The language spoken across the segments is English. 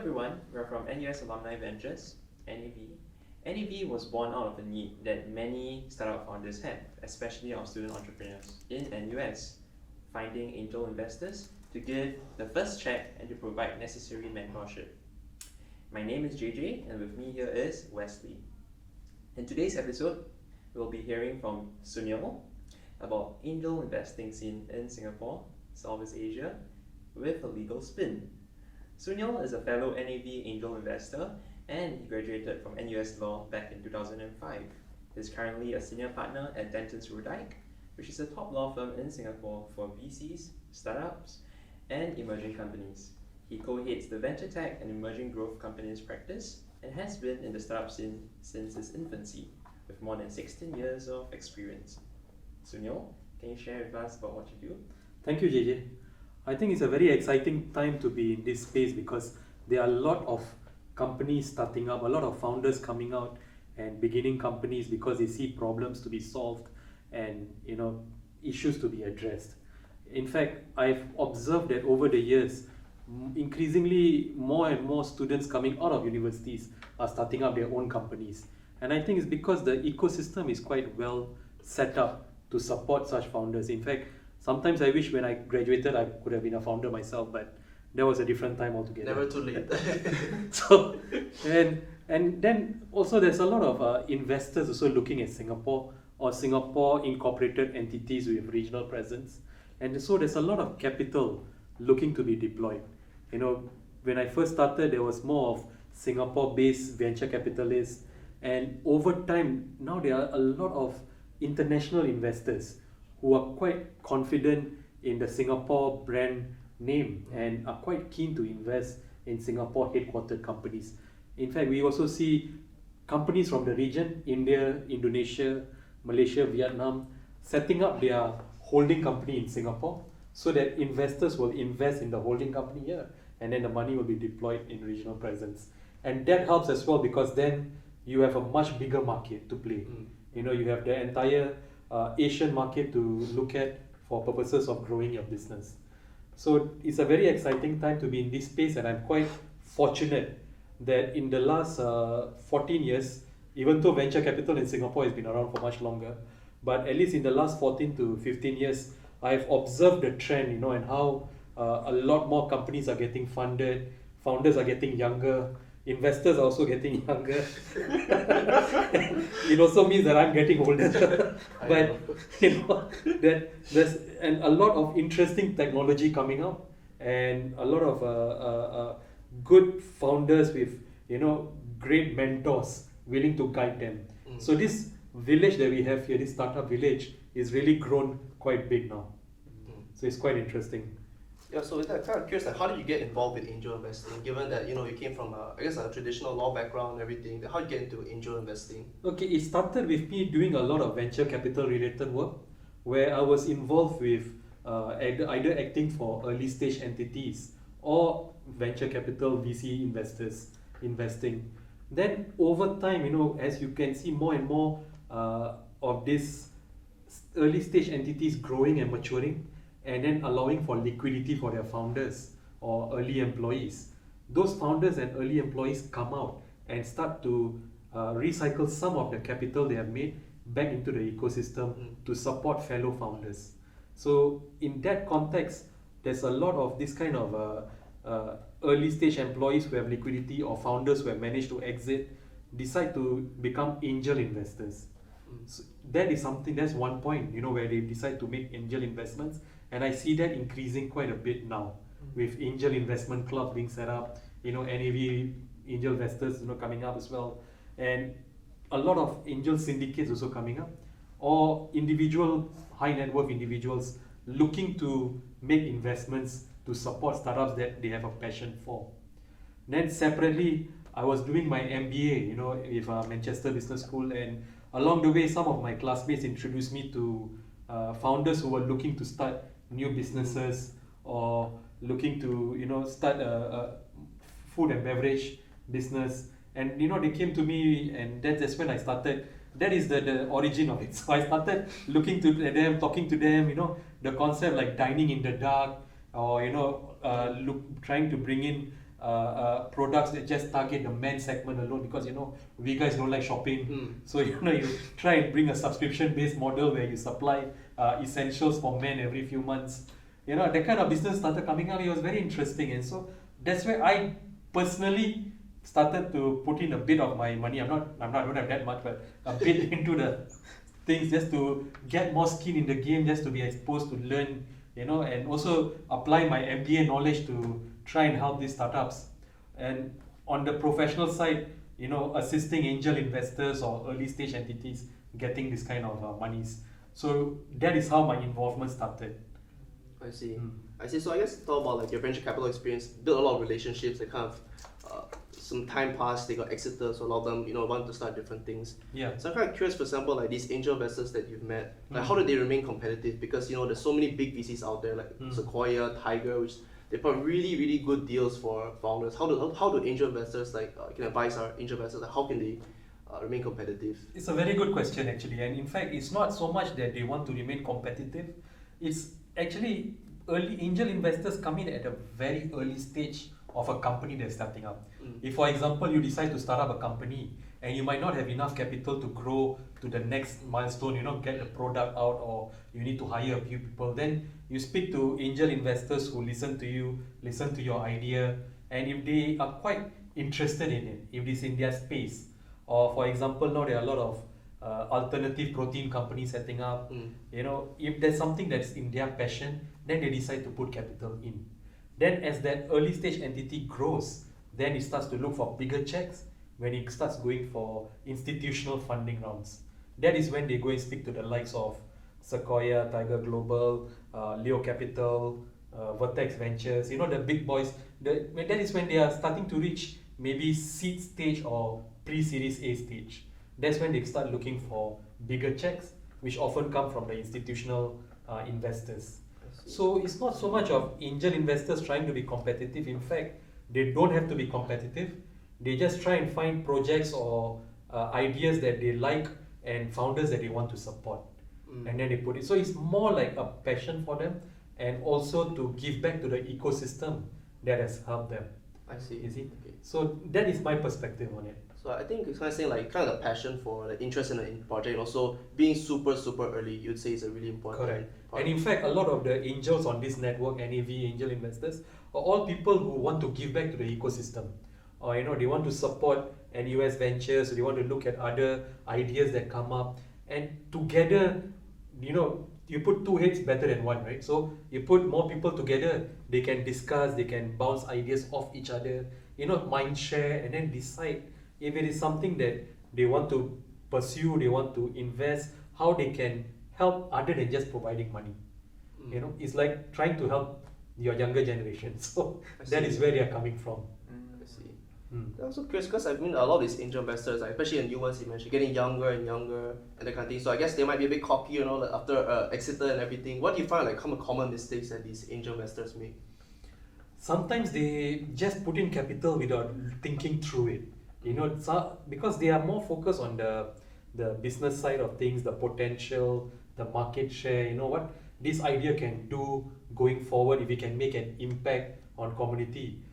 everyone, we're from NUS Alumni Ventures, NAV. NAV was born out of a need that many startup founders had, especially our student entrepreneurs in NUS, finding angel investors to give the first check and to provide necessary mentorship. My name is JJ, and with me here is Wesley. In today's episode, we'll be hearing from Sunil about angel investing scene in Singapore, Southeast Asia, with a legal spin. Sunil is a fellow NAV angel investor and he graduated from NUS Law back in 2005. He's currently a senior partner at Dentons Rodyk, which is a top law firm in Singapore for VCs, startups, and emerging companies. He co-heads the venture tech and emerging growth companies practice and has been in the startup scene since its infancy, with more than 16 years of experience. Sunil, can you share with us about what you do? Thank you, JJ. I think it's a very exciting time to be in this space because there are a lot of companies starting up, a lot of founders coming out and beginning companies because they see problems to be solved and issues to be addressed. In fact, I've observed that over the years, increasingly more and more students coming out of universities are starting up their own companies. And I think it's because the ecosystem is quite well set up to support such founders. In fact, sometimes I wish when I graduated I could have been a founder myself, but that was a different time altogether. Never too late. So, and then also there's a lot of investors also looking at Singapore or Singapore incorporated entities with regional presence. And so there's a lot of capital looking to be deployed. When I first started, there was more of Singapore-based venture capitalists. And over time, now there are a lot of international investors who are quite confident in the Singapore brand name and are quite keen to invest in Singapore headquartered companies. In fact, we also see companies from the region, India, Indonesia, Malaysia, Vietnam, setting up their holding company in Singapore so that investors will invest in the holding company here and then the money will be deployed in regional presence. And that helps as well because then you have a much bigger market to play. You have the entire Asian market to look at for purposes of growing your business. So it's a very exciting time to be in this space, and I'm quite fortunate that in the last 14 years, even though venture capital in Singapore has been around for much longer, but at least in the last 14 to 15 years, I've observed the trend, and how a lot more companies are getting funded, founders are getting younger, investors are also getting younger. It also means that I'm getting older. But that there's a lot of interesting technology coming up and a lot of good founders with great mentors willing to guide them. So this village that we have here, this startup village, is really grown quite big now. So it's quite interesting. Yeah, so I'm kind of curious, how did you get involved with angel investing? Given that you came from a traditional law background and everything, how did you get into angel investing? Okay, it started with me doing a lot of venture capital related work, where I was involved with either acting for early stage entities or venture capital VC investors investing. Then over time, as you can see more and more of these early stage entities growing and maturing, and then allowing for liquidity for their founders or early employees. Those founders and early employees come out and start to recycle some of the capital they have made back into the ecosystem to support fellow founders. So in that context, there's a lot of this kind of early stage employees who have liquidity or founders who have managed to exit decide to become angel investors. So that's one point, where they decide to make angel investments. And I see that increasing quite a bit now with angel investment clubs being set up, NAV angel investors coming up as well, and a lot of angel syndicates also coming up, or individual high net worth individuals looking to make investments to support startups that they have a passion for. Then separately, I was doing my MBA, with Manchester Business School, and along the way, some of my classmates introduced me to founders who were looking to start new businesses or looking to start a food and beverage business, and they came to me, and that's when I started. That is the origin of it. So I started looking to them, talking to them, the concept like dining in the dark, or trying to bring in products that just target the men's segment alone, because we guys don't like shopping. So you try and bring a subscription-based model where you supply essentials for men every few months. That kind of business started coming up. It was very interesting, and so that's where I personally started to put in a bit of my money. I don't have that much, but a bit into the things, just to get more skin in the game, just to be exposed to learn, and also apply my MBA knowledge to try and help these startups. And on the professional side, assisting angel investors or early stage entities getting this kind of monies. So that is how my involvement started. I see. I see. So I guess talk about like your venture capital experience, build a lot of relationships. They kind of some time passed, they got exited, so a lot of them want to start different things. Yeah. So I'm kind of curious, for example, like these angel investors that you've met, like how do they remain competitive? Because there's so many big VCs out there, like Sequoia, Tiger, which they put really, really good deals for founders. How do angel investors can advise our angel investors? Like how can they remain competitive? It's a very good question actually, and in fact, it's not so much that they want to remain competitive. It's actually early angel investors come in at a very early stage of a company that's starting up. If, for example, you decide to start up a company and you might not have enough capital to grow to the next milestone, get the product out, or you need to hire a few people, then you speak to angel investors who listen to you, listen to your idea, and if they are quite interested in it, if it's in their space, or for example, now there are a lot of alternative protein companies setting up, if there's something that's in their passion, then they decide to put capital in. Then as that early stage entity grows, then it starts to look for bigger checks, when it starts going for institutional funding rounds. That is when they go and speak to the likes of Sequoia, Tiger Global, Leo Capital, Vertex Ventures, the big boys. That is when they are starting to reach maybe seed stage or pre-series A stage. That's when they start looking for bigger checks, which often come from the institutional investors. So it's not so much of angel investors trying to be competitive. In fact, they don't have to be competitive. They just try and find projects or ideas that they like and founders that they want to support. And then they put it. So it's more like a passion for them, and also to give back to the ecosystem that has helped them. I see. You see? Okay. So that is my perspective on it. So I think it's kind of saying like kind of the passion for the interest in the project, and also being super early, you'd say is a really important Correct. part. And in fact, a lot of the angels on this network, NAV, angel investors, are all people who want to give back to the ecosystem. Or they want to support NUS ventures, they want to look at other ideas that come up, and together, you put two heads better than one, right? So you put more people together, they can discuss, they can bounce ideas off each other, mind share, and then decide if it is something that they want to pursue, they want to invest, how they can help other than just providing money. It's like trying to help your younger generation. So that is where they are coming from. I see. I'm also curious because a lot of these angel investors, especially in the US, you mentioned, getting younger and younger and that kind of thing. So I guess they might be a bit cocky, like after exited and everything. What do you find like some common mistakes that these angel investors make? Sometimes they just put in capital without thinking through it. Because they are more focused on the business side of things, the potential, the market share, what this idea can do going forward, if it can make an impact on community.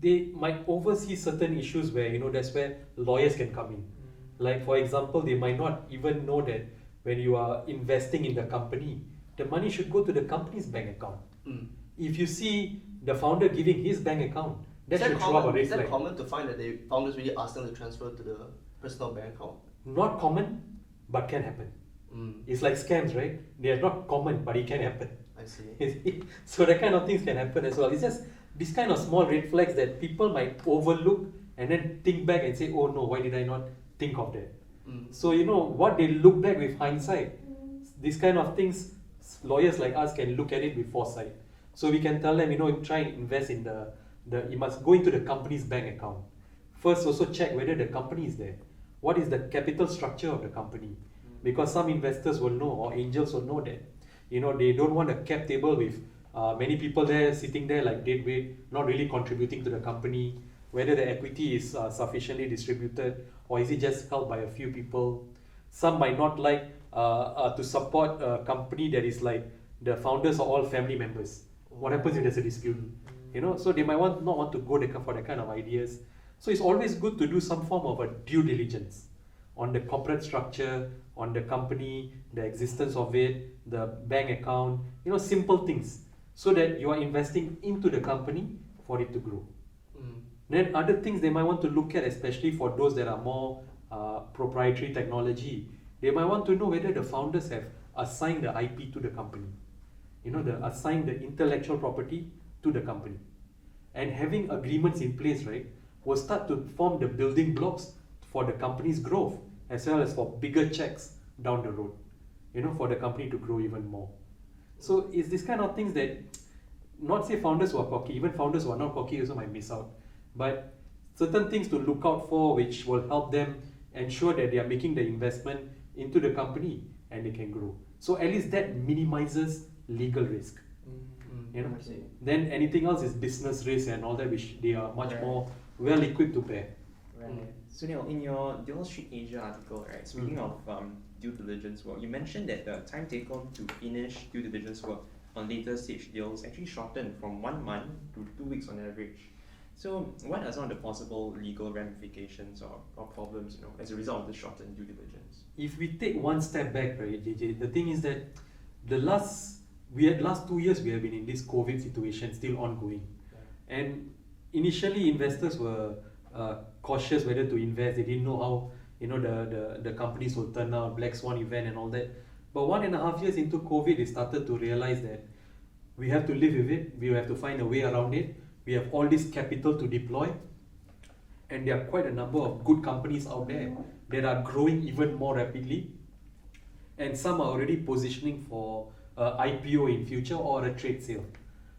They might oversee certain issues where, that's where lawyers can come in. Like for example, they might not even know that when you are investing in the company, the money should go to the company's bank account. If you see the founder giving his bank account, that should throw up a red flag. Is that common to find that the founders really ask them to transfer to the personal bank account? Not common, but can happen. It's like scams, right? They are not common, but it can happen. I see. So that kind of things can happen as well. It's just this kind of small red flags that people might overlook and then think back and say, oh no, why did I not think of that? So what they look back with hindsight, these kind of things, lawyers like us can look at it with foresight. So we can tell them, try and invest in you must go into the company's bank account. First, also check whether the company is there. What is the capital structure of the company? Because some investors will know, or angels will know that, they don't want a cap table with many people there sitting there like dead weight, not really contributing to the company, whether the equity is sufficiently distributed, or is it just held by a few people. Some might not like to support a company that is like the founders are all family members. What happens if there's a dispute? So they might not want to go for that kind of ideas. So it's always good to do some form of a due diligence on the corporate structure, on the company, the existence of it, the bank account, simple things, so that you are investing into the company for it to grow. Then other things they might want to look at, especially for those that are more proprietary technology, they might want to know whether the founders have assigned the IP to the company, assigned the intellectual property to the company. And having agreements in place, right, will start to form the building blocks for the company's growth, as well as for bigger checks down the road, for the company to grow even more. So it's this kind of things that, not say founders who are cocky, even founders who are not cocky also might miss out, but certain things to look out for which will help them ensure that they are making the investment into the company and they can grow. So at least that minimizes legal risk. Then anything else is business risk and all that, which they are much more well equipped to bear. Right. Sunil, in your Wall Street Asia article, right, speaking of due diligence work, you mentioned that the time taken to finish due diligence work on later stage deals actually shortened from 1 month to 2 weeks on average. So what are some of the possible legal ramifications or problems, as a result of the shortened due diligence? If we take one step back, right, JJ, the thing is that the last 2 years we have been in this COVID situation still ongoing. And initially investors were cautious whether to invest. They didn't know how the companies will turn out, black swan event and all that. But 1.5 years into COVID, they started to realize that we have to live with it, we have to find a way around it. We have all this capital to deploy, and there are quite a number of good companies out there that are growing even more rapidly, and some are already positioning for IPO in future or a trade sale.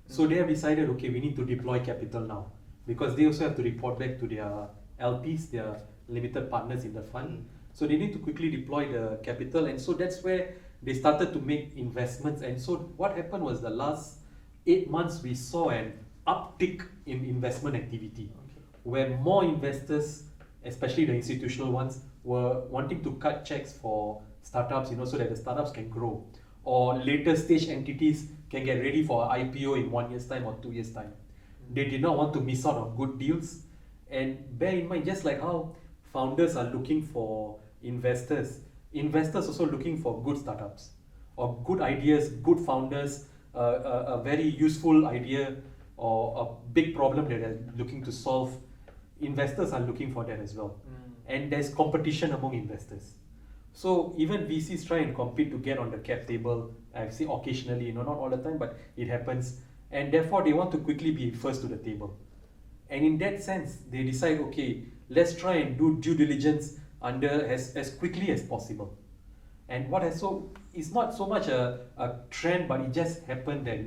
So they have decided, okay, we need to deploy capital now, because they also have to report back to their LPs, their limited partners in the fund. So they need to quickly deploy the capital, and so that's where they started to make investments. And so what happened was the last 8 months we saw an uptick in investment activity, where more investors, especially the institutional ones, were wanting to cut checks for startups, so that the startups can grow, or later stage entities can get ready for IPO in 1 year's time or 2 years' time. They did not want to miss out on good deals. And bear in mind, just like how founders are looking for investors also looking for good startups, or good ideas, good founders, a very useful idea, or a big problem that they're looking to solve. Investors are looking for that as well. And there's competition among investors. So even VCs try and compete to get on the cap table. I've seen occasionally, not all the time, but it happens. And therefore they want to quickly be first to the table. And in that sense, they decide, okay, let's try and do due diligence as quickly as possible. And it's not so much a trend, but it just happened that,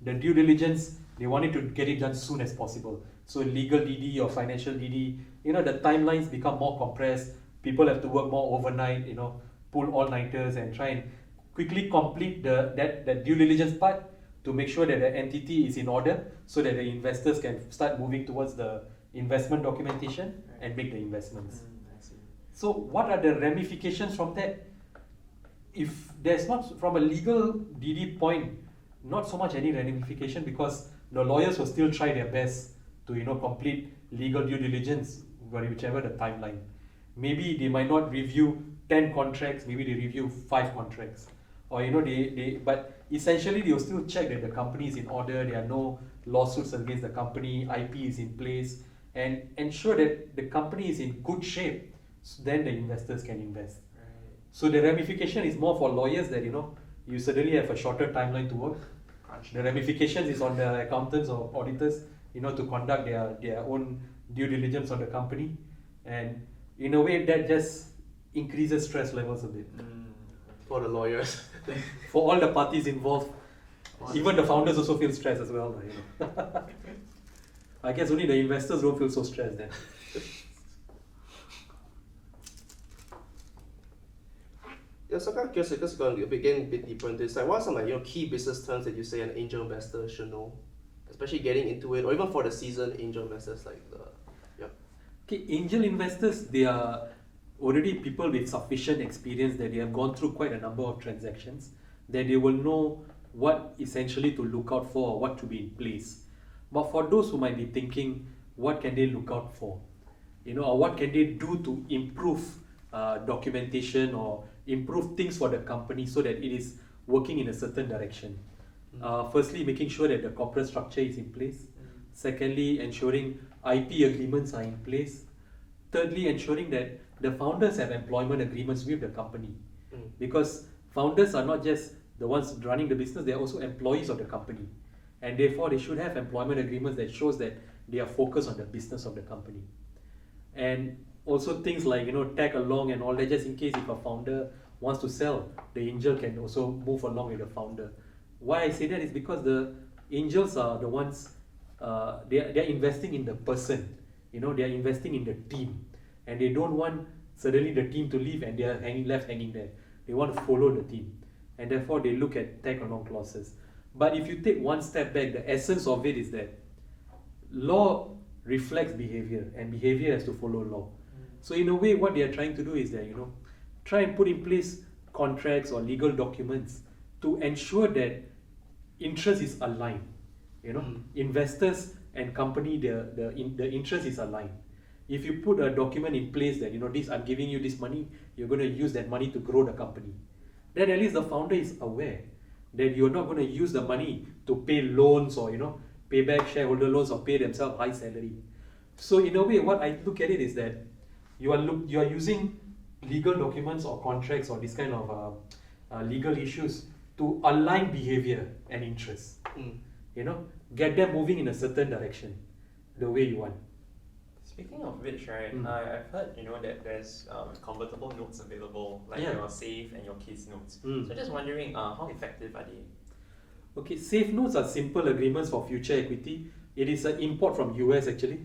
the due diligence, they wanted to get it done soon as possible. So legal DD or financial DD, the timelines become more compressed. People have to work more overnight, pull all-nighters and try and quickly complete that due diligence part to make sure that the entity is in order, so that the investors can start moving towards the investment documentation and make the investments. So what are the ramifications from that? If there's not, from a legal DD point, not so much any ramification, because the lawyers will still try their best to complete legal due diligence, whichever the timeline. Maybe they might not review 10 contracts, maybe they review 5 contracts, or but essentially they will still check that the company is in order, there are no lawsuits against the company, IP is in place, and ensure that the company is in good shape, so then the investors can invest. So the ramification is more for lawyers, that you suddenly have a shorter timeline to work. The ramifications is on the accountants or auditors, to conduct their own due diligence on the company, and in a way that just increases stress levels a bit. For the lawyers. For all the parties involved, even the founders also feel stressed as well. I guess only the investors don't feel so stressed then. Yeah, so I'm kind of curious, because we're going to getting a bit deeper into this. Like, what are some key business terms that you say an angel investor should know, especially getting into it, or even for the seasoned angel investors Okay, angel investors, they are already people with sufficient experience, that they have gone through quite a number of transactions, that they will know what essentially to look out for, or what to be in place. But for those who might be thinking, what can they look out for? Or what can they do to improve documentation or improve things for the company so that it is working in a certain direction. Firstly, making sure that the corporate structure is in place. Secondly, ensuring IP agreements are in place. Thirdly, ensuring that the founders have employment agreements with the company. Because founders are not just the ones running the business, they are also employees of the company. And therefore, they should have employment agreements that shows that they are focused on the business of the company. And also things like, tag along and all that, just in case if a founder wants to sell, the angel can also move along with the founder. Why I say that is because the angels are the ones, they are investing in the person, they are investing in the team. And they don't want suddenly the team to leave and they are left hanging there. They want to follow the team. And therefore they look at tag along clauses. But if you take one step back, the essence of it is that law reflects behavior and behavior has to follow law. So in a way, what they are trying to do is that, try and put in place contracts or legal documents to ensure that interest is aligned. Investors and company, the interest is aligned. If you put a document in place that, this, I'm giving you this money, you're going to use that money to grow the company, then at least the founder is aware that you're not going to use the money to pay loans or, pay back shareholder loans or pay themselves high salary. So in a way, what I look at it is that you are using legal documents or contracts or this kind of legal issues to align behavior and interests. Get them moving in a certain direction, the way you want. Speaking of which, right, I've heard that there's convertible notes available, like your safe and your case notes. So just wondering, how effective are they? Okay, safe notes are simple agreements for future equity. It is an import from US actually,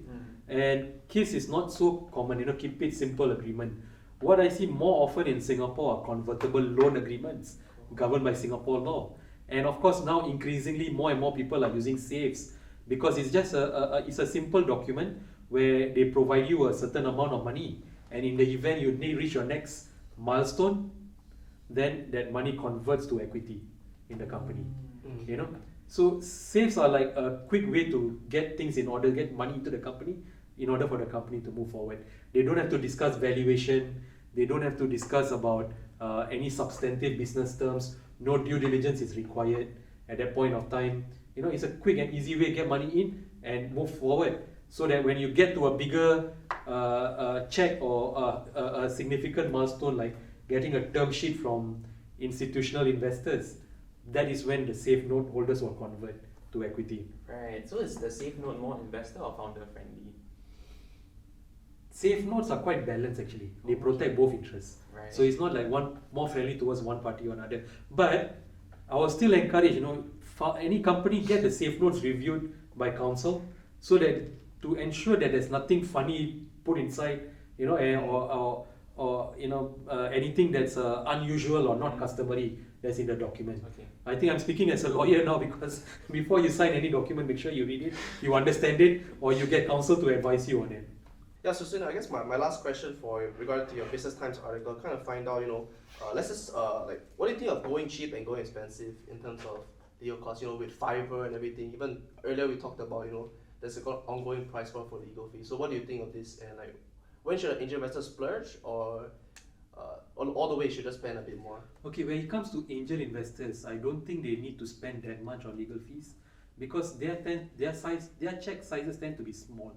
and case is not so common. Keep it simple agreement. What I see more often in Singapore are convertible loan agreements governed by Singapore law, and of course now increasingly more and more people are using safes because it's just it's a simple document where they provide you a certain amount of money, and in the event you reach your next milestone, then that money converts to equity in the company. So safes are like a quick way to get things in order, get money into the company in order for the company to move forward. They don't have to discuss valuation, they don't have to discuss about any substantive business terms, no due diligence is required at that point of time. It's a quick and easy way to get money in and move forward, so that when you get to a bigger check or a significant milestone like getting a term sheet from institutional investors, that is when the safe note holders will convert to equity. Right, so is the safe note more investor or founder friendly? Safe notes are quite balanced actually. They protect both interests. Right. So it's not like one more friendly towards one party or another. But I will still encourage, any company get the safe notes reviewed by counsel so that to ensure that there's nothing funny put inside, or anything that's unusual or not customary that's in the document. Okay. I think I'm speaking as a lawyer now because before you sign any document, make sure you read it, you understand it, or you get counsel to advise you on it. Yeah, so Sunil, I guess my last question for regarding to your Business Times article, kind of find out, let's just what do you think of going cheap and going expensive in terms of legal costs, with Fiverr and everything. Even earlier we talked about, there's an ongoing price war for legal fees. So what do you think of this? And when should an angel investor splurge, or all the way should just spend a bit more? Okay, when it comes to angel investors, I don't think they need to spend that much on legal fees because their check sizes tend to be small.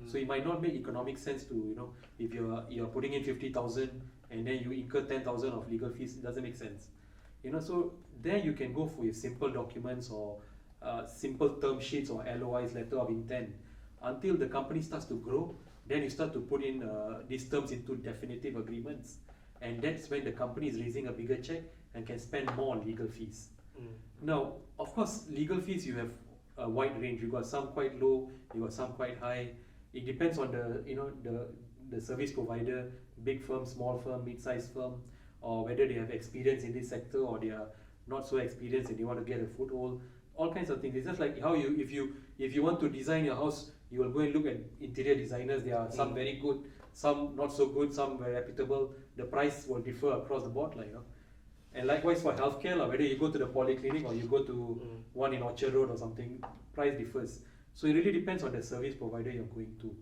So it might not make economic sense to, if you're putting in 50,000 and then you incur 10,000 of legal fees, it doesn't make sense. So there you can go for your simple documents or simple term sheets or LOIs, letter of intent. Until the company starts to grow, then you start to put in these terms into definitive agreements. And that's when the company is raising a bigger check and can spend more on legal fees. Now, of course, legal fees, you have a wide range. You got some quite low, you got some quite high. It depends on the service provider, big firm, small firm, mid-sized firm, or whether they have experience in this sector or they are not so experienced and they want to get a foothold. All kinds of things. It's just like how if you want to design your house, you will go and look at interior designers. There are some very good, some not so good, some very reputable. The price will differ across the board, And likewise for healthcare, whether you go to the polyclinic or you go to one in Orchard Road or something, price differs. So it really depends on the service provider you're going to.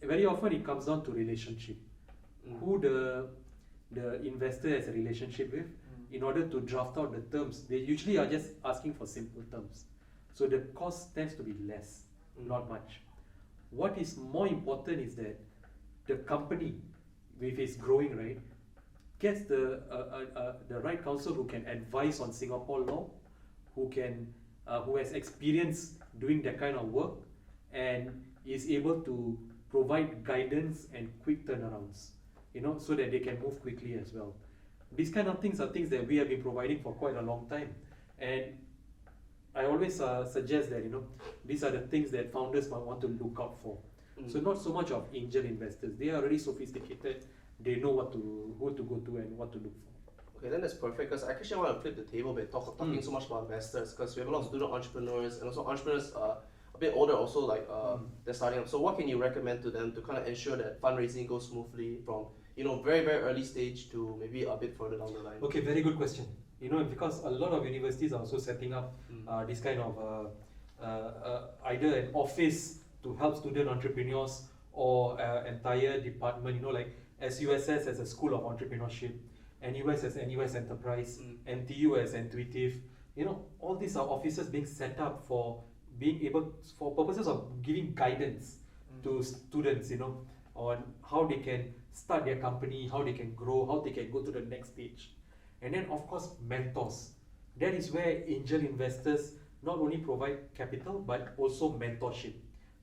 Very often it comes down to relationship. Who the investor has a relationship with, in order to draft out the terms. They usually are just asking for simple terms. So the cost tends to be less, not much. What is more important is that the company, if it's growing, right, gets the right counsel who can advise on Singapore law, who has experience doing that kind of work, and is able to provide guidance and quick turnarounds, so that they can move quickly as well. These kind of things are things that we have been providing for quite a long time, and I always suggest that these are the things that founders might want to look out for. So not so much of angel investors. They are already sophisticated. They know who to go to and what to look for. Okay, then that's perfect, because I actually want to flip the table by talking so much about investors, because we have a lot of student entrepreneurs and also entrepreneurs a bit older also, like they're starting up. So what can you recommend to them to kind of ensure that fundraising goes smoothly from very, very early stage to maybe a bit further down the line? Okay, very good question. Because a lot of universities are also setting up this kind of either an office to help student entrepreneurs or entire department, like SUSS as a school of entrepreneurship, NUS as NUS Enterprise, NTU as Intuitive. All these are offices being set up for purposes of giving guidance to students, on how they can start their company, how they can grow, how they can go to the next stage. And then of course mentors. That is where angel investors not only provide capital but also mentorship,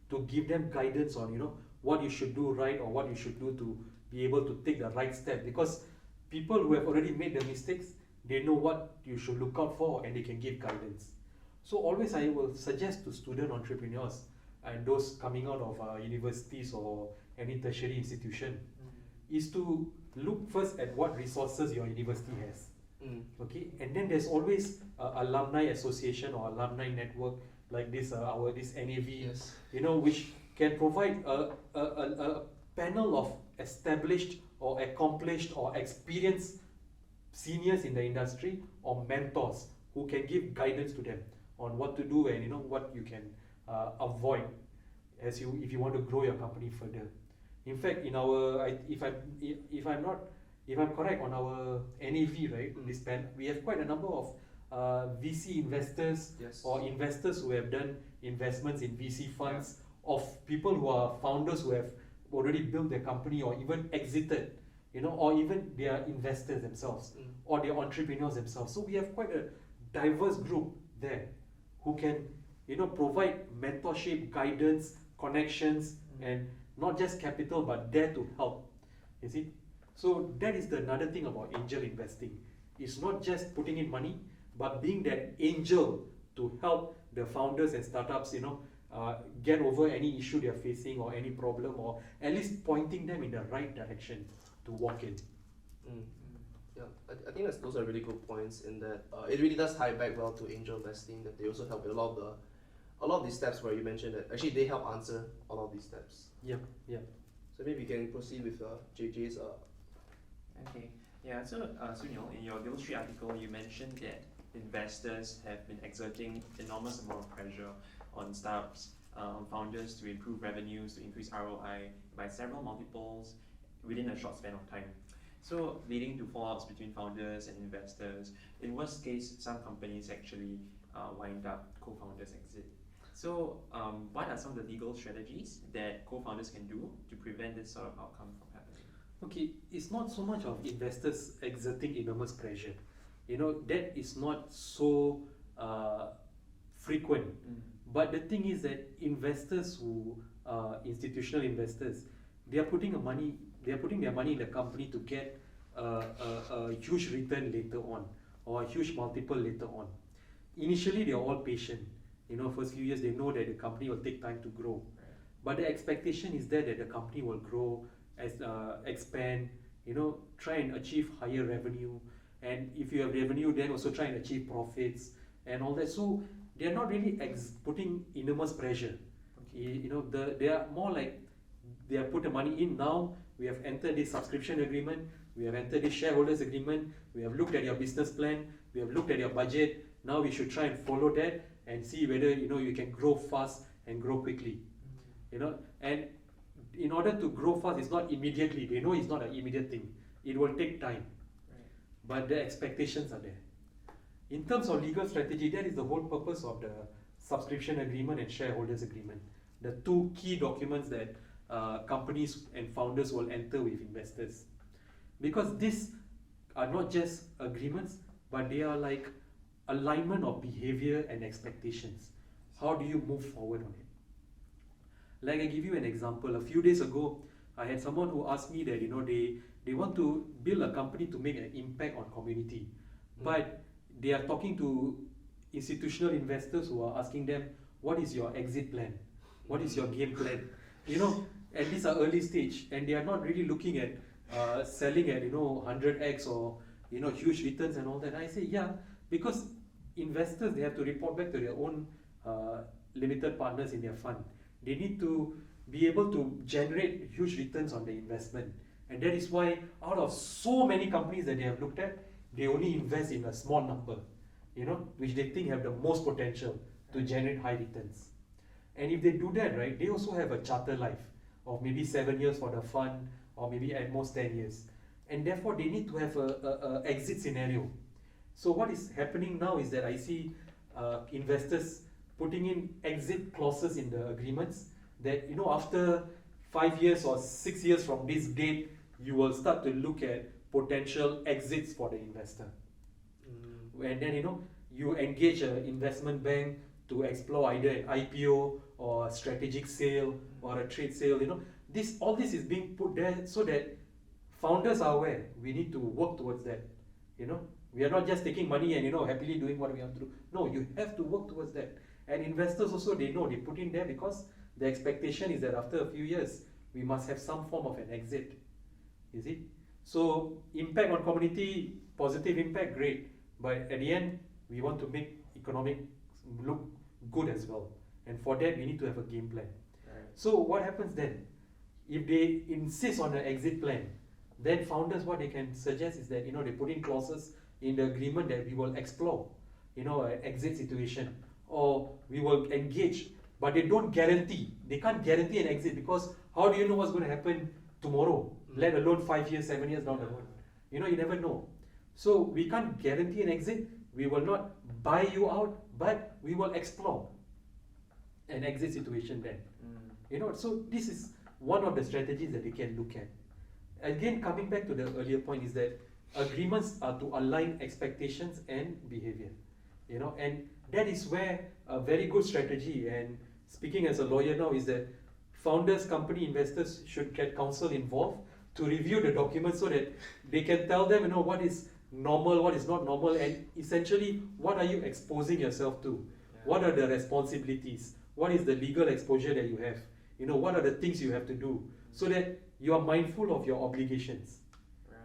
to give them guidance on what you should do right or what you should do to be able to take the right step, because people who have already made the mistakes, they know what you should look out for and they can give guidance. So always I will suggest to student entrepreneurs and those coming out of universities or any tertiary institution is to look first at what resources your university has. Okay, and then there's always alumni association or alumni network like this this NAV, Yes. Which can provide a panel of established or accomplished or experienced seniors in the industry or mentors who can give guidance to them on what to do and what you can avoid if you want to grow your company further. In fact, in our if I'm correct, on our NAV, right, this we have quite a number of VC investors or investors who have done investments in VC funds, of people who are founders who have already built their company or even exited, or even they are investors themselves or they are entrepreneurs themselves. So we have quite a diverse group there who can provide mentorship, guidance, connections, and not just capital but dare to help. You see, so that is another thing about angel investing. It's not just putting in money, but being that angel to help the founders and startups get over any issue they're facing or any problem, or at least pointing them in the right direction to walk in. Yeah, I think those are really good points in that it really does tie back well to angel investing, that they also help with a lot of these steps where you mentioned that actually they help answer a lot of these steps. Yeah. So maybe we can proceed with JJ's. Okay. Yeah. So Sunil, in your Deal Street article, you mentioned that investors have been exerting enormous amount of pressure on startups, on founders to improve revenues, to increase ROI by several multiples within a short span of time. So leading to fallouts between founders and investors. In worst case, some companies actually wind up co-founders exit. So what are some of the legal strategies that co-founders can do to prevent this sort of outcome from happening? Okay, it's not so much of investors exerting enormous pressure. That is not so frequent. But the thing is that investors who institutional investors, they are putting their money in the company to get a huge return later on, or a huge multiple later on. Initially, they are all patient. First few years they know that the company will take time to grow, but the expectation is that the company will grow, expand, try and achieve higher revenue, and if you have revenue, then also try and achieve profits and all that. So they are not really putting enormous pressure. Okay. They are more like they have put the money in. Now we have entered this subscription agreement, we have entered this shareholders agreement, we have looked at your business plan, we have looked at your budget. Now we should try and follow that and see whether you can grow fast and grow quickly. And in order to grow fast, it's not immediately. They know it's not an immediate thing. It will take time. Right. But the expectations are there. In terms of legal strategy, that is the whole purpose of the subscription agreement and shareholders agreement. The two key documents that companies and founders will enter with investors. Because these are not just agreements, but they are like alignment of behavior and expectations. How do you move forward on it? Like I give you an example. A few days ago, I had someone who asked me that they want to build a company to make an impact on community, but they are talking to institutional investors who are asking them, what is your exit plan? What is your game plan? And these are early stage, and they are not really looking at selling at 100x or huge returns and all that. I say yeah, because investors, they have to report back to their own limited partners in their fund. They need to be able to generate huge returns on the investment, and that is why out of so many companies that they have looked at, they only invest in a small number, which they think have the most potential to generate high returns. And if they do that, right, they also have a charter life of maybe 7 years for the fund, or maybe at most 10 years. And therefore, they need to have a exit scenario. So what is happening now is that I see investors putting in exit clauses in the agreements that, after 5 years or 6 years from this date, you will start to look at potential exits for the investor. And then, you engage an investment bank to explore either an IPO or a strategic sale or a trade sale. All this is being put there so that founders are aware we need to work towards that. We are not just taking money and happily doing what we want to do. No, you have to work towards that. And investors also, they know, they put in there because the expectation is that after a few years we must have some form of an exit. You see? So impact on community, positive impact, great. But at the end, we want to make economic look good as well. And for that, we need to have a game plan. Right. So what happens then? If they insist on an exit plan, then founders, what they can suggest is that they put in clauses in the agreement that we will explore an exit situation, or we will engage, but they don't guarantee. They can't guarantee an exit, because how do you know what's going to happen tomorrow, let alone 5 years, 7 years down the road? You never know. So we can't guarantee an exit. We will not buy you out, but we will explore an exit situation then. So this is one of the strategies that they can look at. Again, coming back to the earlier point, is that agreements are to align expectations and behavior. And that is where a very good strategy, and speaking as a lawyer now, is that founders, company investors should get counsel involved to review the documents so that they can tell them, what is normal, what is not normal, and essentially what are you exposing yourself to? What are the responsibilities? What is the legal exposure that you have? What are the things you have to do, so that you are mindful of your obligations,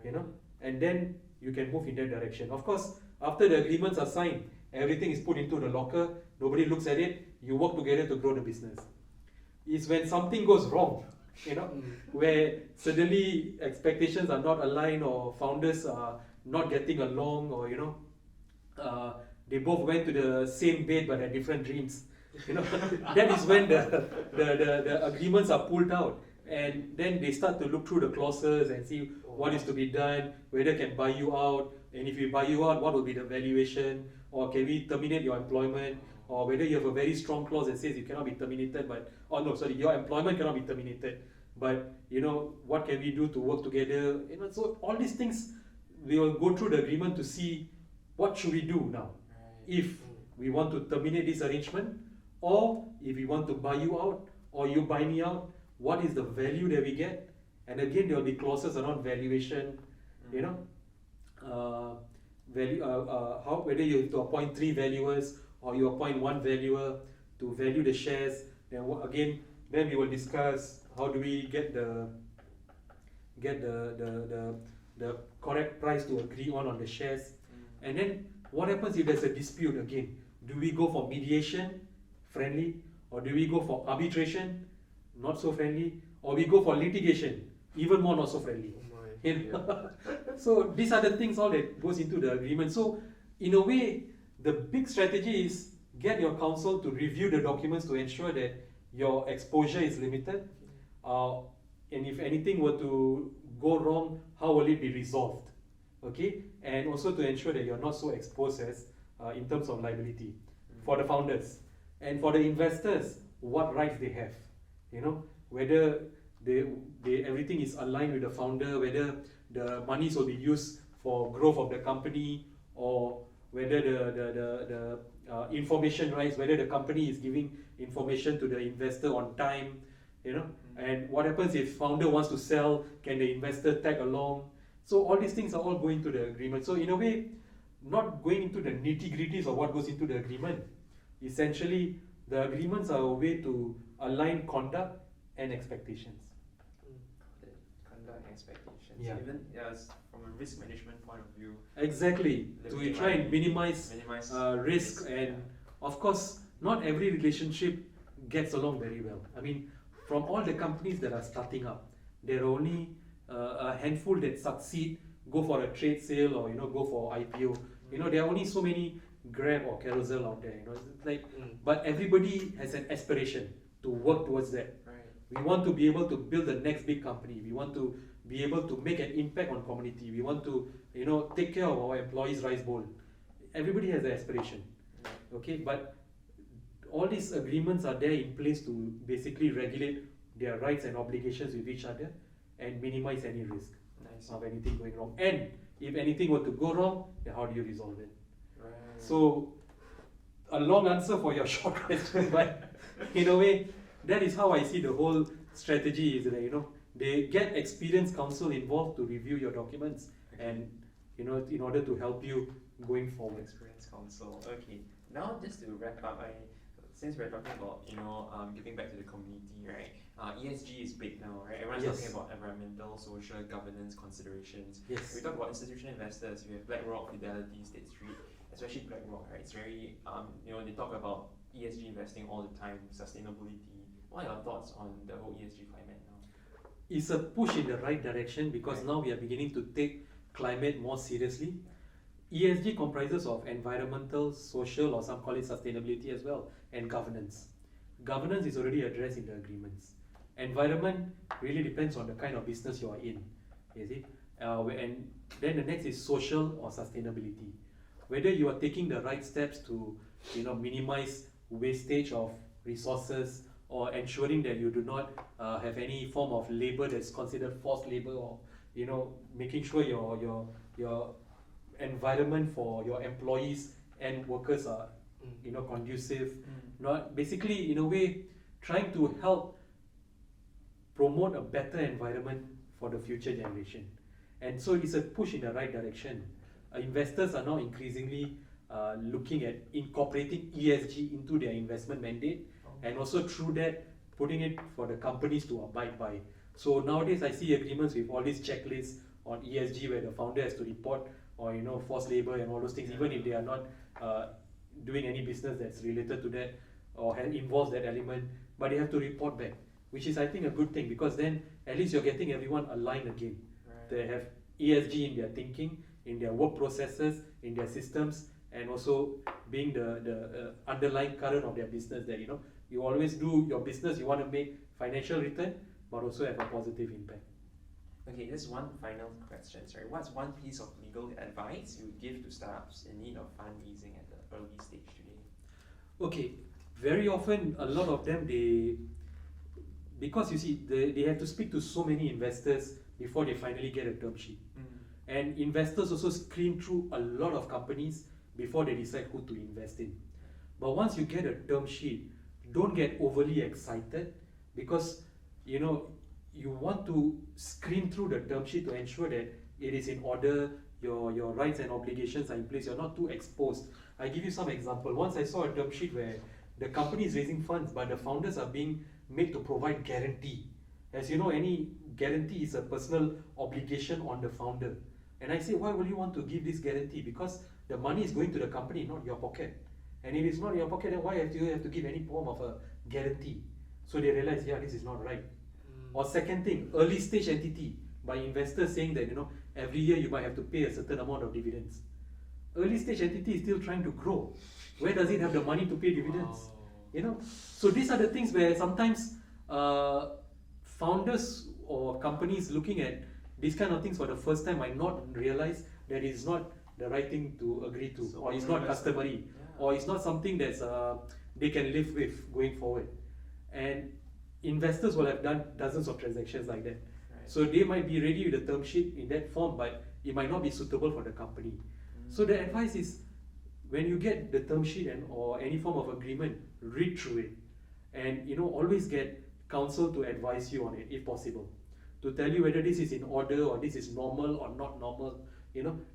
and then you can move in that direction. Of course, after the agreements are signed, everything is put into the locker, nobody looks at it, you work together to grow the business. It's when something goes wrong, where suddenly expectations are not aligned, or founders are not getting along, or they both went to the same bed but had different dreams. That is when the agreements are pulled out, and then they start to look through the clauses and see what is to be done, whether can buy you out, and if we buy you out, what will be the valuation, or can we terminate your employment, or whether you have a very strong clause that says you cannot be terminated, your employment cannot be terminated, but what can we do to work together? So all these things, we will go through the agreement to see what should we do now. If we want to terminate this arrangement, or if we want to buy you out, or you buy me out, what is the value that we get? And again, there will be clauses around valuation, whether you have to appoint 3 valuers, or you appoint 1 valuer to value the shares. Then we will discuss how do we get the correct price to agree on the shares. And then what happens if there's a dispute again? Do we go for mediation, friendly, or do we go for arbitration, not so friendly, or we go for litigation, even more not so friendly? So these are the things all that goes into the agreement. So in a way, the big strategy is get your counsel to review the documents to ensure that your exposure is limited, and if anything were to go wrong, how will it be resolved? Okay, and also to ensure that you're not so exposed as in terms of liability for the founders, and for the investors, what rights they have, you know, whether they everything is aligned with the founder, whether the monies will be used for growth of the company, or whether the information rights, whether the company is giving information to the investor on time, you know, and what happens if founder wants to sell, can the investor tag along? So all these things are all going to the agreement. So in a way, not going into the nitty-gritties of what goes into the agreement. Essentially, the agreements are a way to align conduct and expectations. Conduct and expectations. Yeah. Even from a risk management point of view. Exactly. To try and minimize risk, and yeah. of course, not every relationship gets along very well. I mean, from all the companies that are starting up, there are only a handful that succeed, go for a trade sale, or go for IPO. There are only so many Grab or Carousel out there. It's like, but everybody has an aspiration to work towards that. Right. We want to be able to build the next big company. We want to be able to make an impact on community. We want to, take care of our employees' rice bowl. Everybody has an aspiration. Okay, but all these agreements are there in place to basically regulate their rights and obligations with each other and minimize any risk of anything going wrong. And if anything were to go wrong, then how do you resolve it? Right. So, a long answer for your short question, but in a way, that is how I see the whole strategy is that, they get experienced counsel involved to review your documents and, in order to help you going forward. Experienced counsel. Okay. Now, just to wrap up, since we're talking about, giving back to the community, right? ESG is big now, right? Everyone's talking about environmental, social, governance considerations. Yes. We talk about institutional investors. We have BlackRock, Fidelity, State Street, especially BlackRock, right? It's very, they talk about ESG investing all the time, sustainability. What are your thoughts on the whole ESG climate now? It's a push in the right direction because now we are beginning to take climate more seriously. ESG comprises of environmental, social, or some call it sustainability as well, and governance. Governance is already addressed in the agreements. Environment really depends on the kind of business you are in, you see. And then the next is social or sustainability. Whether you are taking the right steps to, minimize wastage of resources, or ensuring that you do not have any form of labor that's considered forced labor, or making sure your environment for your employees and workers are conducive. Not basically, in a way, trying to help promote a better environment for the future generation. And so it's a push in the right direction. Investors are now increasingly looking at incorporating ESG into their investment mandate, and also through that putting it for the companies to abide by. So nowadays I see agreements with all these checklists on ESG where the founder has to report, or forced labor and all those things, even if they are not doing any business that's related to that or involves that element, but they have to report back, which is I think a good thing, because then at least you're getting everyone aligned again. Right. They have ESG in their thinking, in their work processes, in their systems, and also being the underlying current of their business that you always do your business, you want to make financial return, but also have a positive impact. Okay, just one final question. Sorry, what's one piece of legal advice you would give to startups in need of fundraising at the early stage today? Okay, very often a lot of them because you see they have to speak to so many investors before they finally get a term sheet. And investors also screen through a lot of companies before they decide who to invest in. But once you get a term sheet, don't get overly excited, because you want to screen through the term sheet to ensure that it is in order, your rights and obligations are in place, you're not too exposed. I give you some example. Once I saw a term sheet where the company is raising funds, but the founders are being made to provide guarantee. As you know, any guarantee is a personal obligation on the founder. And I say, why will you want to give this guarantee? Because the money is going to the company, not your pocket. And if it's not in your pocket, then why do you have to give any form of a guarantee? So they realize, yeah, this is not right. Or second thing, early stage entity, by investors saying that every year you might have to pay a certain amount of dividends. Early stage entity is still trying to grow. Where does it have the money to pay dividends? Wow. So these are the things where sometimes founders or companies looking at these kind of things for the first time might not realize that it's not the right thing to agree to, or it's not customary, or it's not something that's they can live with going forward. And investors will have done dozens of transactions like that. So they might be ready with the term sheet in that form, but it might not be suitable for the company. So the advice is, when you get the term sheet or any form of agreement, read through it, and always get counsel to advise you on it if possible, to tell you whether this is in order or this is normal or not normal,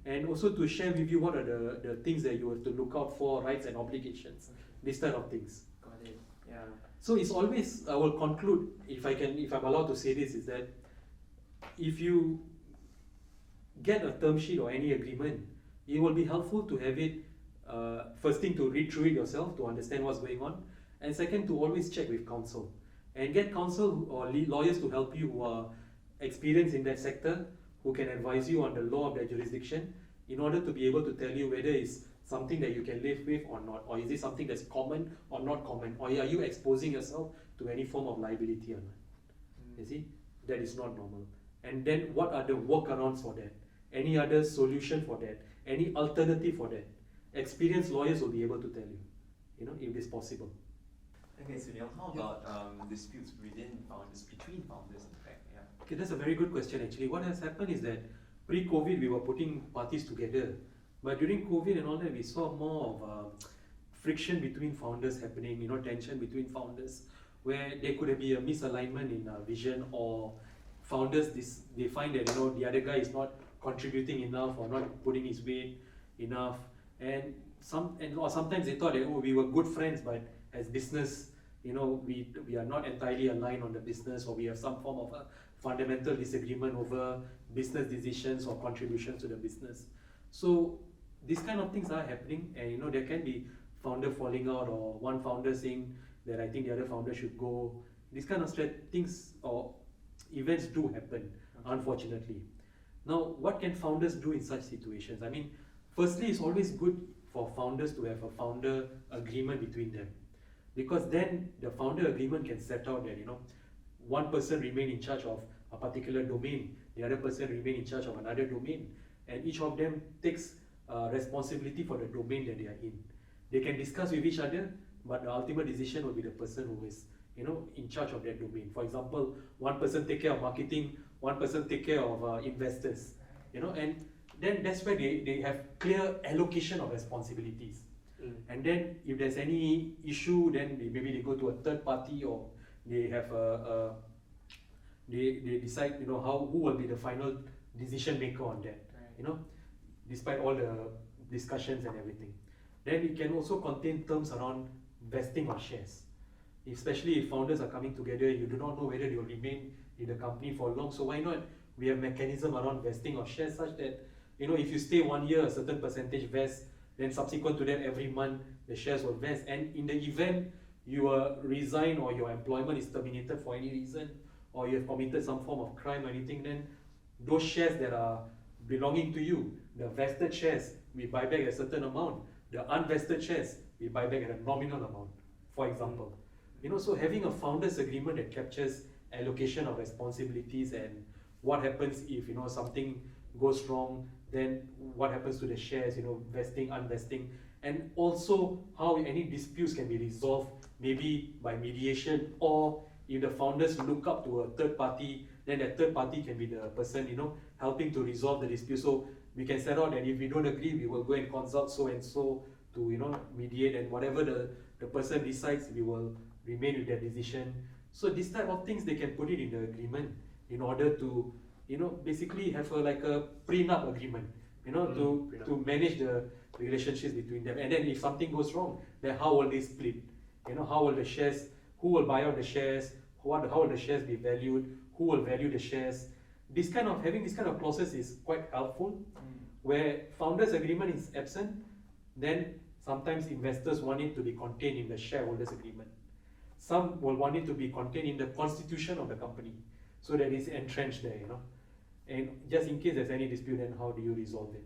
and also to share with you what are the things that you have to look out for, rights and obligations, this kind of things. Got it. Yeah. So it's always, I will conclude, if I'm allowed to say this, is that if you get a term sheet or any agreement, it will be helpful to have it, first thing, to read through it yourself to understand what's going on, and second, to always check with counsel and get counsel or lawyers to help you who are experienced in that sector, who can advise you on the law of that jurisdiction, in order to be able to tell you whether it's something that you can live with or not, or is it something that's common or not common, or are you exposing yourself to any form of liability or not. You see, that is not normal. And then what are the workarounds for that? Any other solution for that? Any alternative for that? Experienced lawyers will be able to tell you, if it's possible. Okay, Sunil, how about disputes within founders, between founders, in fact? Yeah. Okay, that's a very good question actually. What has happened is that pre-COVID we were putting parties together, but during COVID and all that we saw more of friction between founders happening, tension between founders, where there could be a misalignment in vision, or founders they find that the other guy is not contributing enough or not putting his weight enough, or sometimes they thought that we were good friends, but as business, we are not entirely aligned on the business, or we have some form of a fundamental disagreement over business decisions or contributions to the business. So these kind of things are happening, and there can be founder falling out, or one founder saying that I think the other founder should go. These kind of things or events do happen, unfortunately. Now, what can founders do in such situations? I mean, firstly, it's always good for founders to have a founder agreement between them, because then the founder agreement can set out that one person remain in charge of a particular domain, the other person remain in charge of another domain, and each of them takes responsibility for the domain that they are in. They can discuss with each other, but the ultimate decision will be the person who is in charge of that domain. For example, one person take care of marketing, one person take care of investors, and then that's where they have clear allocation of responsibilities. And then if there's any issue, then maybe they go to a third party, or they have they decide who will be the final decision maker on that, despite all the discussions and everything. Then it can also contain terms around vesting of shares, especially if founders are coming together. You do not know whether they will remain in the company for long, so why not we have mechanism around vesting of shares, such that if you stay 1 year, a certain percentage vests, then subsequent to that, every month the shares will vest. And in the event you resign, or your employment is terminated for any reason, or you have committed some form of crime or anything, then those shares that are belonging to you, the vested shares, we buy back a certain amount. The unvested shares, we buy back at a nominal amount, for example. So having a founders agreement that captures allocation of responsibilities and what happens if something goes wrong, then what happens to the shares, vesting, unvesting, and also how any disputes can be resolved, maybe by mediation, or if the founders look up to a third party, then that third party can be the person helping to resolve the dispute. So we can set out that if we don't agree, we will go and consult so and so to mediate, and whatever the person decides, we will remain with that decision. So this type of things, they can put it in the agreement in order to basically have like a prenup agreement, to manage the relationships between them. And then if something goes wrong, then how will they split? How will the shares, who will buy out the shares, how will the shares be valued, who will value the shares? Having this kind of clauses is quite helpful. Where founders agreement is absent, then sometimes investors want it to be contained in the shareholders agreement. Some will want it to be contained in the constitution of the company, so that it's entrenched there, and just in case there's any dispute, then how do you resolve it?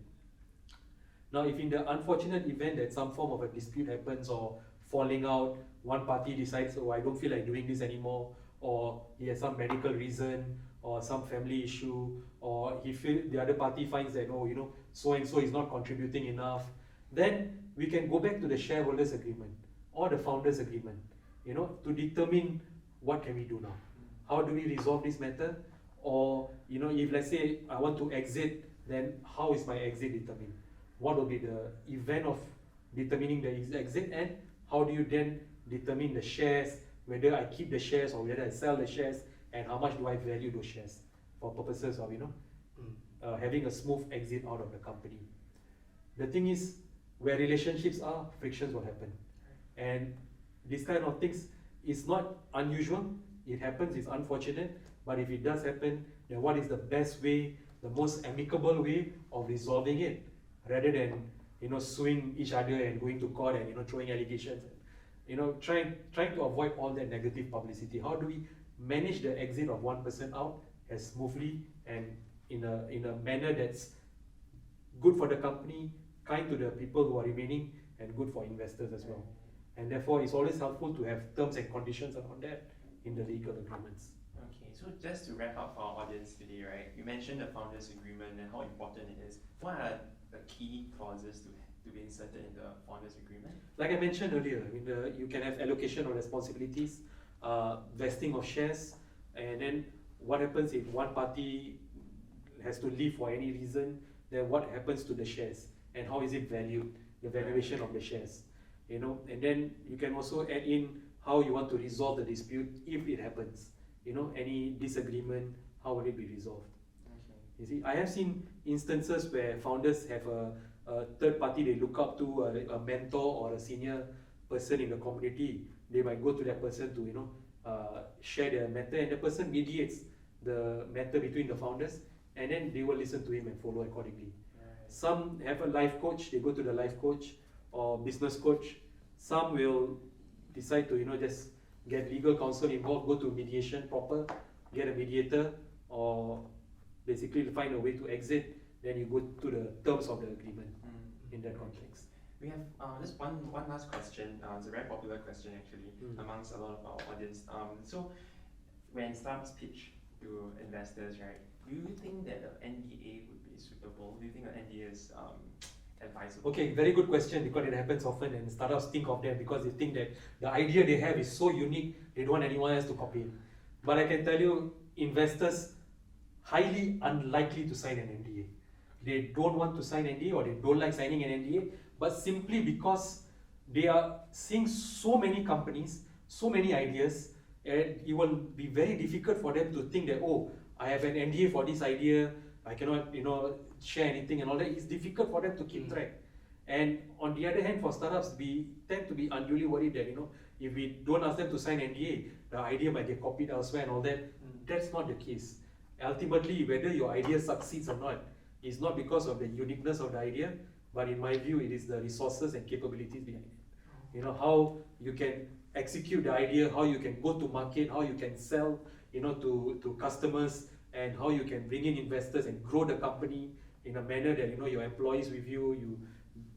Now, if in the unfortunate event that some form of a dispute happens, or falling out, one party decides, oh, I don't feel like doing this anymore, or he has some medical reason, or some family issue, or the other party finds that, oh, so and so is not contributing enough, then we can go back to the shareholders agreement or the founders agreement, to determine what can we do now. How do we resolve this matter? Or, if let's say I want to exit, then how is my exit determined? What will be the event of determining the exit, and how do you then determine the shares, whether I keep the shares or whether I sell the shares, and how much do I value those shares for purposes of having a smooth exit out of the company. The thing is, where relationships are, frictions will happen, and this kind of things is not unusual. It happens, it's unfortunate, but if it does happen, then what is the best way, the most amicable way of resolving it, rather than suing each other and going to court and throwing allegations, trying to avoid all that negative publicity. How do we manage the exit of one person out as smoothly and in a manner that's good for the company, kind to the people who are remaining, and good for investors as well. And therefore, it's always helpful to have terms and conditions around that in the legal agreements. Okay, so just to wrap up for our audience today, right? You mentioned the founders agreement and how important it is. What are the key clauses to be inserted in the founders agreement? Like I mentioned earlier, you can have allocation of responsibilities, vesting of shares, and then what happens if one party has to leave for any reason, then what happens to the shares and how is it valued, the valuation of the shares, and then you can also add in how you want to resolve the dispute if it happens, any disagreement, how will it be resolved. Okay. You see, I have seen instances where founders have a third party they look up to, a mentor or a senior person in the community. They might go to that person to share their matter, and the person mediates the matter between the founders, and then they will listen to him and follow accordingly. Right. Some have a life coach, they go to the life coach or business coach. Some will decide to just get legal counsel involved, go to mediation proper, get a mediator, or basically find a way to exit. Then you go to the terms of the agreement in that context. We have just one last question. It's a very popular question actually amongst a lot of our audience. So when startups pitch to investors, right? Do you think that the NDA would be suitable? Do you think the NDA is advisable? Okay, very good question, because it happens often and startups think of them because they think that the idea they have is so unique, they don't want anyone else to copy it. But I can tell you, investors highly unlikely to sign an NDA. They don't want to sign NDA, or they don't like signing an NDA, but simply because they are seeing so many companies, so many ideas, and it will be very difficult for them to think that, oh, I have an NDA for this idea, I cannot share anything and all that. It's difficult for them to keep track. And on the other hand, for startups, we tend to be unduly worried that if we don't ask them to sign NDA, the idea might get copied elsewhere and all that. That's not the case. Ultimately, whether your idea succeeds or not is not because of the uniqueness of the idea, but in my view, it is the resources and capabilities behind it. How you can execute the idea, how you can go to market, how you can sell to customers, and how you can bring in investors and grow the company in a manner that your employees with you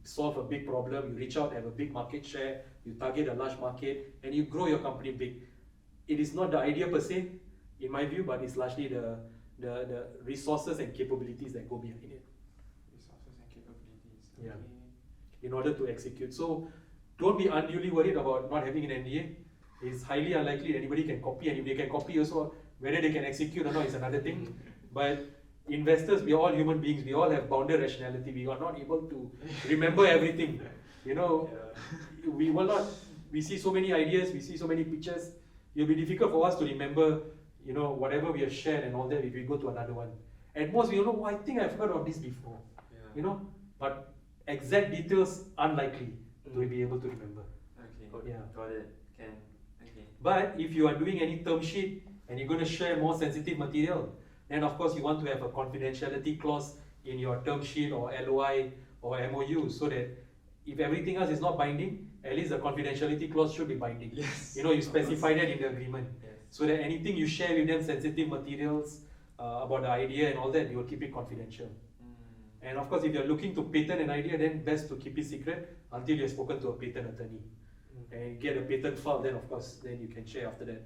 solve a big problem, you reach out, have a big market share, you target a large market, and you grow your company big. It is not the idea per se, in my view, but it's largely the resources and capabilities that go behind it. Resources and capabilities. Yeah. Okay. In order to execute. So don't be unduly worried about not having an NDA. It's highly unlikely anybody can copy, and if they can copy also, whether they can execute or not is another thing. But investors, we are all human beings, we all have bounded rationality, we are not able to remember everything. We will not, we see so many ideas, we see so many pictures, it will be difficult for us to remember whatever we have shared and all that if we go to another one. At most, I think I've heard of this before. Yeah. But exact details, unlikely to be able to remember. Okay. Yeah. Got it. Okay. But if you are doing any term sheet and you're going to share more sensitive material, then of course you want to have a confidentiality clause in your term sheet or LOI or MOU, so that if everything else is not binding, at least the confidentiality clause should be binding. Yes. You specify that in the agreement. Yes. So that anything you share with them, sensitive materials about the idea and all that, you will keep it confidential. And of course, if you're looking to patent an idea, then best to keep it secret until you've spoken to a patent attorney. and get a patent file, then of course, then you can share after that.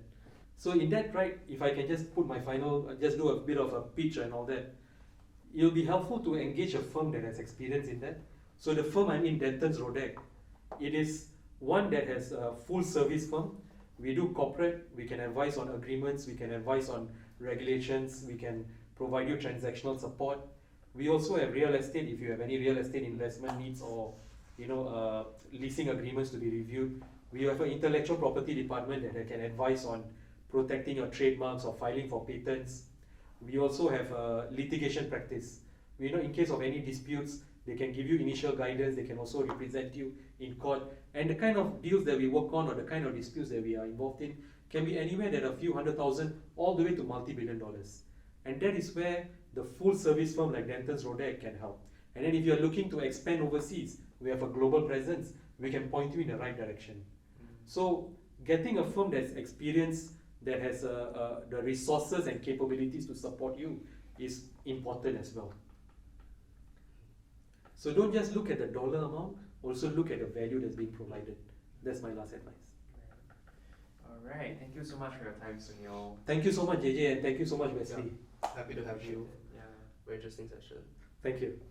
So in that, right, if I can just put my final, just do a bit of a pitch and all that, it'll be helpful to engage a firm that has experience in that. So the firm I'm in, Dentons Rodyk, it is one that has a full service firm. We do corporate, we can advise on agreements, we can advise on regulations, we can provide you transactional support. We also have real estate if you have any real estate investment needs or leasing agreements to be reviewed. We have an intellectual property department that can advise on protecting your trademarks or filing for patents. We also have a litigation practice. In case of any disputes, they can give you initial guidance, they can also represent you in court. And the kind of deals that we work on or the kind of disputes that we are involved in can be anywhere that a few $100,000 all the way to multi-billion dollars. And that is where the full service firm like Dentons Rodyk can help. And then if you're looking to expand overseas, we have a global presence, we can point you in the right direction. So getting a firm that's experienced, that has the resources and capabilities to support you is important as well. So don't just look at the dollar amount, also look at the value that's being provided. That's my last advice. Alright, thank you so much for your time, Sunil. Thank you so much, JJ, and thank you so much, Wesley. Happy to have you. Yeah. Very interesting session. Thank you.